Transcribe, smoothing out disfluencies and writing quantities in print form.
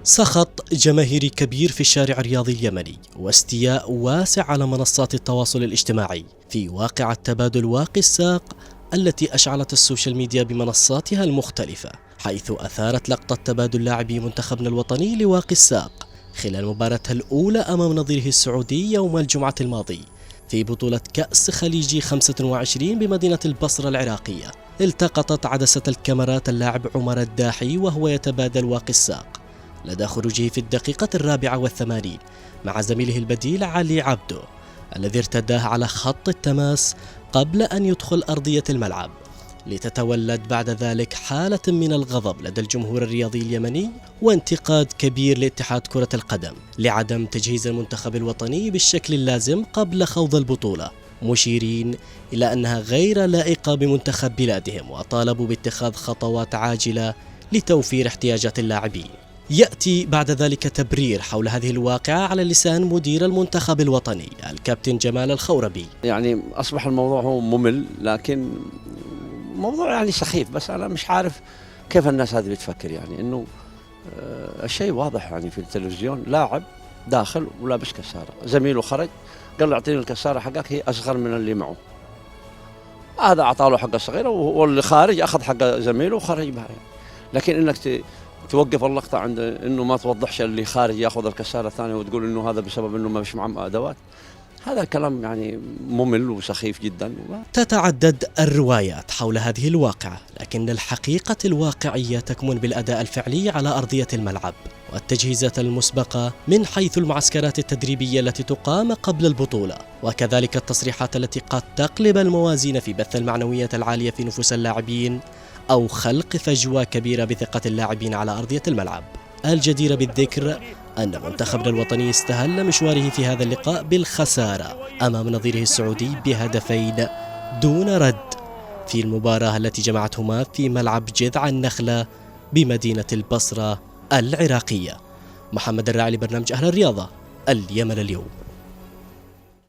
سخط جماهيري كبير في الشارع الرياضي اليمني واستياء واسع على منصات التواصل الاجتماعي في واقعة تبادل واقي الساق التي أشعلت السوشيال ميديا بمنصاتها المختلفة، حيث أثارت لقطة تبادل لاعبي منتخبنا الوطني لواقي الساق خلال مباراتها الأولى أمام نظيره السعودي يوم الجمعة الماضي في بطولة كأس خليجي 25 بمدينة البصرة العراقية. التقطت عدسة الكاميرات اللاعب عمر الداحي وهو يتبادل واقي الساق لدى خروجه في الدقيقة 84 مع زميله البديل علي عبدو الذي ارتداه على خط التماس قبل أن يدخل أرضية الملعب، لتتولد بعد ذلك حالة من الغضب لدى الجمهور الرياضي اليمني وانتقاد كبير لاتحاد كرة القدم لعدم تجهيز المنتخب الوطني بالشكل اللازم قبل خوض البطولة، مشيرين إلى أنها غير لائقة بمنتخب بلادهم، وطالبوا باتخاذ خطوات عاجلة لتوفير احتياجات اللاعبين. يأتي بعد ذلك تبرير حول هذه الواقعة على لسان مدير المنتخب الوطني الكابتن جمال الخوربي. يعني أصبح الموضوع هو ممل، لكن موضوع يعني سخيف، بس أنا مش عارف كيف الناس هذه بتفكر. يعني إنه الشيء واضح، يعني في التلفزيون لاعب داخل ولابس كسارة، زميله خرج قال له اعطيني الكسارة حقك، هي أصغر من اللي معه، هذا أعطاه له حق الصغيرة واللي خارج أخذ حق زميله وخرج بها. يعني لكن إنك توقف اللقطة عند إنه ما توضحش اللي خارج ياخذ الكسارة الثانية وتقول إنه هذا بسبب إنه ما فيش معه أدوات، هذا كلام يعني ممل وسخيف جدا. تتعدد الروايات حول هذه الواقعة، لكن الحقيقة الواقعية تكمن بالأداء الفعلي على أرضية الملعب والتجهيزات المسبقة من حيث المعسكرات التدريبية التي تقام قبل البطولة، وكذلك التصريحات التي قد تقلب الموازين في بث المعنويات العالية في نفوس اللاعبين أو خلق فجوة كبيرة بثقة اللاعبين على أرضية الملعب. الجدير بالذكر أن منتخبنا الوطني استهل مشواره في هذا اللقاء بالخسارة أمام نظيره السعودي بهدفين دون رد في المباراة التي جمعتهما في ملعب جذع النخلة بمدينة البصرة العراقية. محمد الراعي لبرنامج أهل الرياضة، اليمن اليوم.